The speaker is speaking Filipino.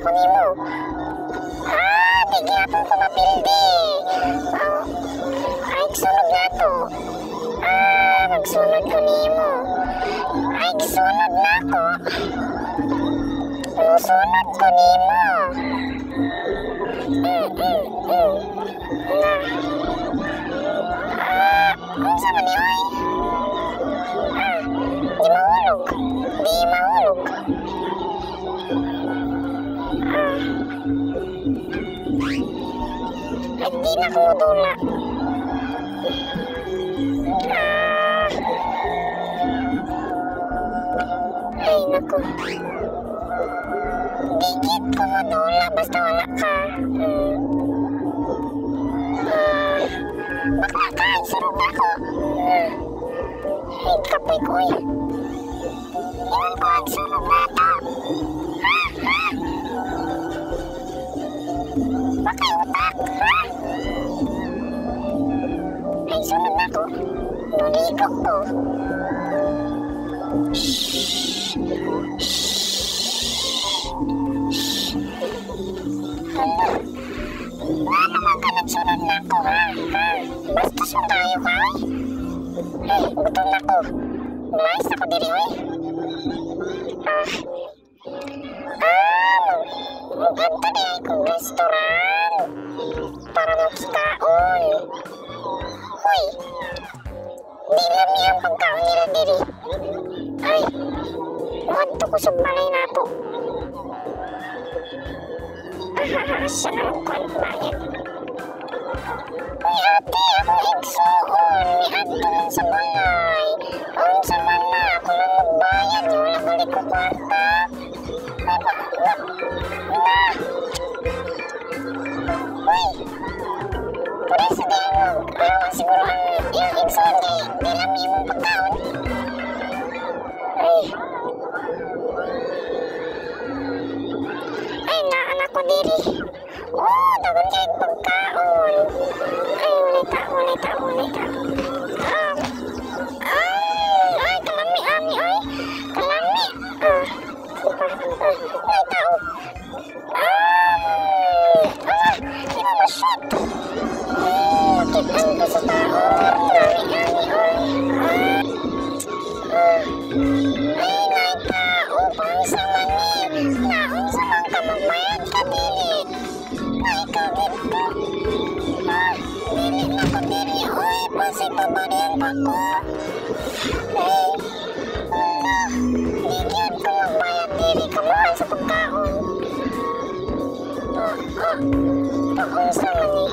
ko nimo. Di gyapon ko mapildi. Ay, sunod na to. Magsunod ko nimo. Ay, gisunod na ko. Musunod ko nimo. Unsa man ni oy? Di mahulog. Di mahulog. Ay, di na ko dula. Ay, naku. Digit ko madula basta wala ka. Bakla ka, sunod ako. Ay, kapoy ko eh. Iwan ko ang sunod na ito. Bakla utak, Ay, sunod na ako. Nuligok ko. Wala naman ka nagsunod na ako, Basta sundayo ka, Ay, gutom na ko. Umayos ako diri, Maganda di ay kong restaurant para makikaon. Hoy, di lami ang pagkaon nila diri. Ay, wadto ko sa balay na to. Saan ang bayad? Uy, ate, ako igsoon. Miadtong sa balay. Unsa man na, ako lang magbayad. Wala balik ko kwarta. Uy, pwede sa dahil mo. Siguro ang iyong igsoon di lami mong pagkaon. Ay, naanak ko diri. Dagon kahit pagkaon. Ay, ulita. Ay, kalami, ami, ay. Kalami. Ay, tao. Di mo masyot. Kitan ko sa tao. Kalami, ami, ay. Ay, ngay tao. Pangsa man ni. Naunsa man ka magbayad ka dili. Ay, kagit ko. Dili na ko dili. Uy, pasipabarihan pa ko. Ay, digyan ko magbayad dili. Kamuhan sa pagkaon. Paunsa man ni.